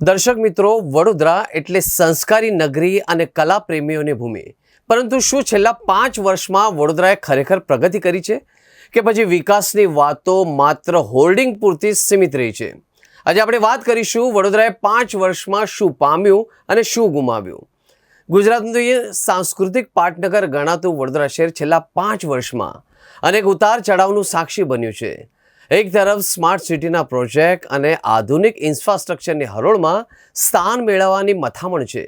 દર્શક મિત્રો, વડોદરા એટલે સંસ્કારી નગરી અને કલા પ્રેમીઓની ભૂમિ. પરંતુ શું છેલ્લા 5 વર્ષમાં વડોદરાએ ખરેખર પ્રગતિ કરી છે કે પછી વિકાસની વાતો માત્ર હોર્ડિંગ પૂરતી સીમિત રહી છે? આજે આપણે વાત કરીશું વડોદરાએ 5 વર્ષમાં શું પામ્યું અને શું ગુમાવ્યું. ગુજરાતનું સાંસ્કૃતિક પાટનગર ગણાતું વડોદરા શહેર છેલ્લા 5 વર્ષમાં અનેક ઉતાર ચઢાવનું સાક્ષી બન્યું છે. એક તરફ સ્માર્ટ સિટીના પ્રોજેક્ટ અને આધુનિક ઇન્ફ્રાસ્ટ્રક્ચરની હરોળમાં સ્થાન મેળવવાની મથામણ છે,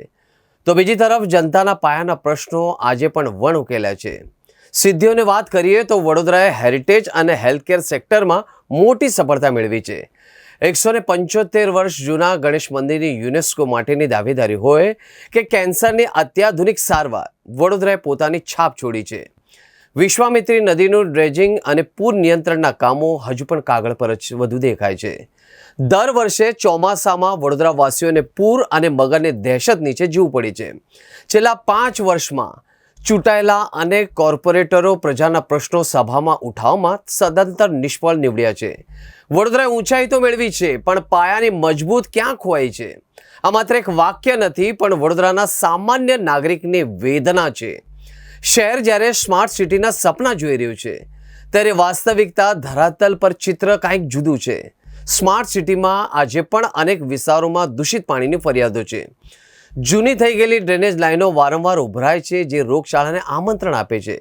તો બીજી તરફ જનતાના પાયાના પ્રશ્નો આજે પણ વણ ઉકેલ્યા છે. સિદ્ધિઓની વાત કરીએ તો વડોદરાએ હેરિટેજ અને હેલ્થકેર સેક્ટરમાં મોટી સફળતા મેળવી છે. 175 વર્ષ જૂના ગણેશ મંદિરની યુનેસ્કો માટેની દાવેદારી હોય કે કેન્સરની અત્યાધુનિક સારવાર, વડોદરાએ પોતાની છાપ છોડી છે. વિશ્વામિત્રી નદીનું ડ્રેજિંગ અને પૂર નિયંત્રણના કામો હજુ પણ કાગળ પર જ વધુ દેખાય છે. દર વર્ષે ચોમાસામાં વડોદરાવાસીઓને પૂર અને મગરની દહેશત નીચે જીવવું પડે છે. છેલ્લા 5 વર્ષમાં ચૂંટાયેલા અનેક કોર્પોરેટરો પ્રજાના પ્રશ્નો સભામાં ઉઠાવવામાં સદંતર નિષ્ફળ નીવડ્યા છે. વડોદરાએ ઊંચાઈ તો મેળવી છે, પણ પાયાની મજબૂત ક્યાં ખોવાઈ છે? આ માત્ર એક વાક્ય નથી, પણ વડોદરાના સામાન્ય નાગરિકની વેદના છે. શહેર જ્યારે સ્માર્ટ સિટીના સપના જોઈ રહ્યું છે, ત્યારે વાસ્તવિકતા ધરાતલ પર ચિત્ર કાંઈક જુદું છે. સ્માર્ટ સિટીમાં આજે પણ અનેક વિસ્તારોમાં દૂષિત પાણીની ફરિયાદો છે. જૂની થઈ ગયેલી ડ્રેનેજ લાઈનો વારંવાર ઉભરાય છે, જે રોગચાળાને આમંત્રણ આપે છે.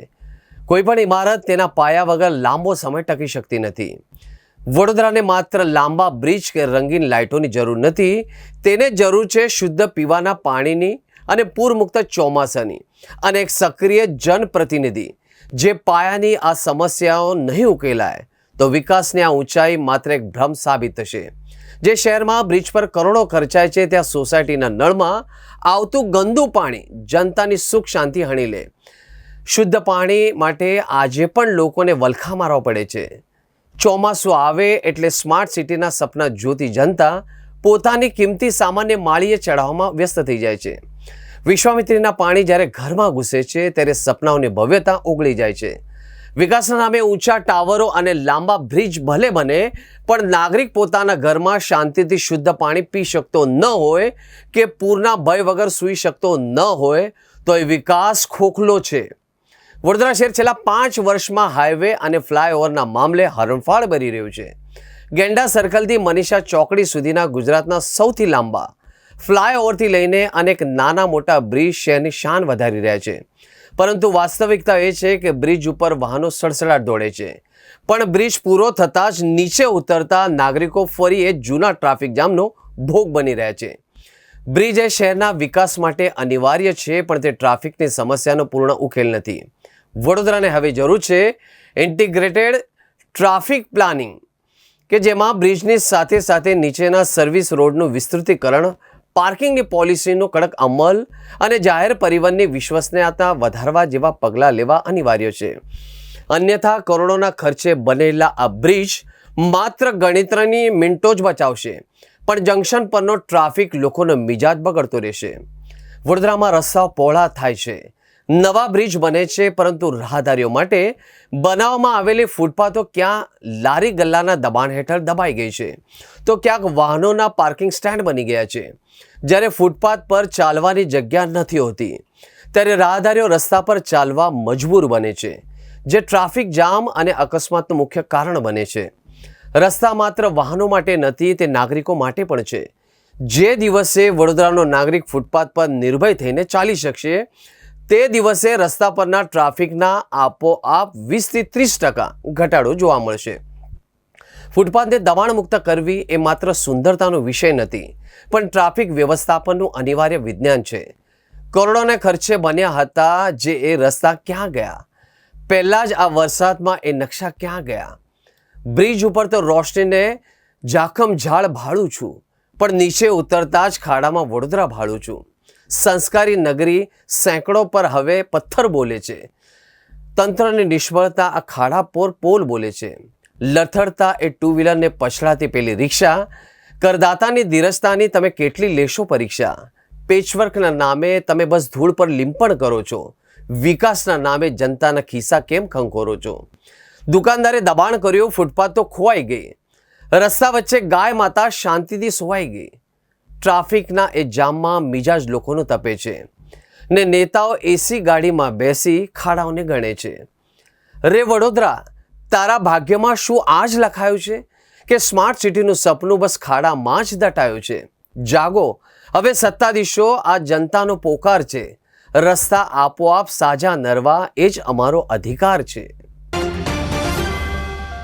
કોઈ પણ ઇમારત તેના પાયા વગર લાંબો સમય ટકી શકતી નથી. વડોદરાને માત્ર લાંબા બ્રિજ કે રંગીન લાઇટોની જરૂર નથી, તેને જરૂર છે શુદ્ધ પીવાના પાણીની અને પૂરમુક્ત ચોમાસાની, અને એક સક્રિય જનપ્રતિનિધિ. જે પાયાની આ સમસ્યાઓ નહીં ઉકેલાય તો વિકાસની આ ઊંચાઈ માત્ર એક ભ્રમ સાબિત થશે. જે શહેરમાં બ્રિજ પર કરોડો ખર્ચાય છે, ત્યાં સોસાયટીના નળમાં આવતું ગંદુ પાણી જનતાની સુખ શાંતિ હણી લે. શુદ્ધ પાણી માટે આજે પણ લોકોને વલખા મારવા પડે છે. ચોમાસું આવે એટલે સ્માર્ટ સિટીના સપના જોતી જનતા પોતાની કિંમતી સામાન્ય માળીએ ચડાવવામાં વ્યસ્ત થઈ જાય છે. વિશ્વામિત્રીના પાણી જ્યારે ઘરમાં ઘૂસે છે, ત્યારે સપનાઓની ભવ્યતા ઓગળી જાય છે. વિકાસના નામે ઊંચા ટાવરો અને લાંબા બ્રિજ ભલે બને, પણ નાગરિક પોતાના ઘરમાં શાંતિથી શુદ્ધ પાણી પી શકતો ન હોય કે પૂરના ભય વગર સૂઈ શકતો ન હોય, તો એ વિકાસ ખોખલો છે. વડોદરા શહેર છેલ્લા 5 વર્ષમાં હાઈવે અને ફ્લાયઓવરના મામલે હરણફાળ ભરી રહ્યું છે. ગેંડા સર્કલથી મનીષા ચોકડી સુધીના ગુજરાતના સૌથી લાંબા ફ્લાયઓવરથી લઈને અનેક નાના મોટા બ્રિજ શહેરની શાન વધારી રહ્યા છે. પરંતુ વાસ્તવિકતા એ છે કે બ્રિજ ઉપર વાહનો સડસડાટ દોડે છે, પણ બ્રિજ પૂરો થતાં જ નીચે ઉતરતા નાગરિકો ફરી એ જૂના ટ્રાફિક જામનો ભોગ બની રહ્યા છે. બ્રિજ એ શહેરના વિકાસ માટે અનિવાર્ય છે, પણ તે ટ્રાફિકની સમસ્યાનો પૂર્ણ ઉકેલ નથી. વડોદરાને હવે જરૂર છે ઇન્ટિગ્રેટેડ ટ્રાફિક પ્લાનિંગ, કે જેમાં બ્રિજની સાથે સાથે નીચેના સર્વિસ રોડનું વિસ્તૃતીકરણ, પાર્કિંગની પોલિસીનો કડક અમલ અને જાહેર પરિવહનની વિશ્વસનીયતા વધારવા જેવા પગલાં લેવા અનિવાર્ય છે. અન્યથા કરોડોના ખર્ચે બનેલા આ બ્રિજ માત્ર ગણિતની મિનિટો જ બચાવશે, પણ જંકશન પરનો ટ્રાફિક લોકોનો મિજાજ બગડતો રહેશે. વડોદરામાં રસ્તાઓ પહોળા થાય છે, નવા બ્રિજ બને છે, પરંતુ રાહદારીઓ માટે બનાવવામાં આવેલી ફૂટપાથો ક્યાં લારી ગલ્લાના દબાણ હેઠળ દબાઈ ગઈ છે, તો ક્યાંક વાહનોના પાર્કિંગ સ્ટેન્ડ બની ગયા છે. જ્યારે ફૂટપાથ પર ચાલવાની જગ્યા નથી હોતી, ત્યારે રાહદારીઓ રસ્તા પર ચાલવા મજબૂર બને છે, જે ટ્રાફિક જામ અને અકસ્માતનું મુખ્ય કારણ બને છે. રસ્તા માત્ર વાહનો માટે નથી, તે નાગરિકો માટે પણ છે. જે દિવસે વડોદરાનો નાગરિક ફૂટપાથ પર નિર્ભય થઈને ચાલી શકશે, તે દિવસે રસ્તા પરના ટ્રાફિકના આપોઆપ 20 થી 30% ઘટાડો જોવા મળશે. ફૂટપાથને દબાણમુક્ત કરવી એ માત્ર સુંદરતાનો વિષય નથી, પણ ટ્રાફિક વ્યવસ્થાપનનું અનિવાર્ય વિજ્ઞાન છે. કરોડોને ખર્ચે બન્યા હતા જે એ રસ્તા ક્યાં ગયા? પહેલાં જ આ વરસાદમાં એ નકશા ક્યાં ગયા? બ્રિજ ઉપર તો રોશનીને ઝાખમ ઝાડ ભાળું છું, પણ નીચે ઉતરતા જ ખાડામાં વડોદરા ભાળું છું. સંસ્કારી નગરી સેંકડો પર હવે પથ્થર બોલે છે. તંત્રની નિષ્ફળતા આ ખાડા પર પોલ બોલે છે. લથડતા એ ટુ વ્હીલરને પછડાતી પેલી રિક્ષા, કરદાતાની ધીરજતાની તમે કેટલી લેશો પરીક્ષા? પેચવર્કના નામે તમે બસ ધૂળ પર લીંપણ કરો છો, વિકાસના નામે જનતાના ખિસ્સા કેમ ખંખોરો છો? દુકાનદારે દબાણ કર્યું, ફૂટપાથ તો ખોવાઈ ગઈ. રસ્તા વચ્ચે ગાય માતા શાંતિથી સોવાઈ ગઈ. ટ્રાફિકના એ જામમાં મિજાજ લોકોનો તપે છે ને નેતાઓ એસી ગાડીમાં બેસી ખાડાઓને ગણે છે. રે વડોદરા, તારા ભાગ્યમાં શું આ જ લખાયું છે કે સ્માર્ટ સિટીનું સપનું બસ ખાડામાં જ દટાયું છે? જાગો, હવે સત્તાધીશો, આ જનતાનો પોકાર છે. રસ્તા આપોઆપ સાજા નરવા એ જ અમારો અધિકાર છે.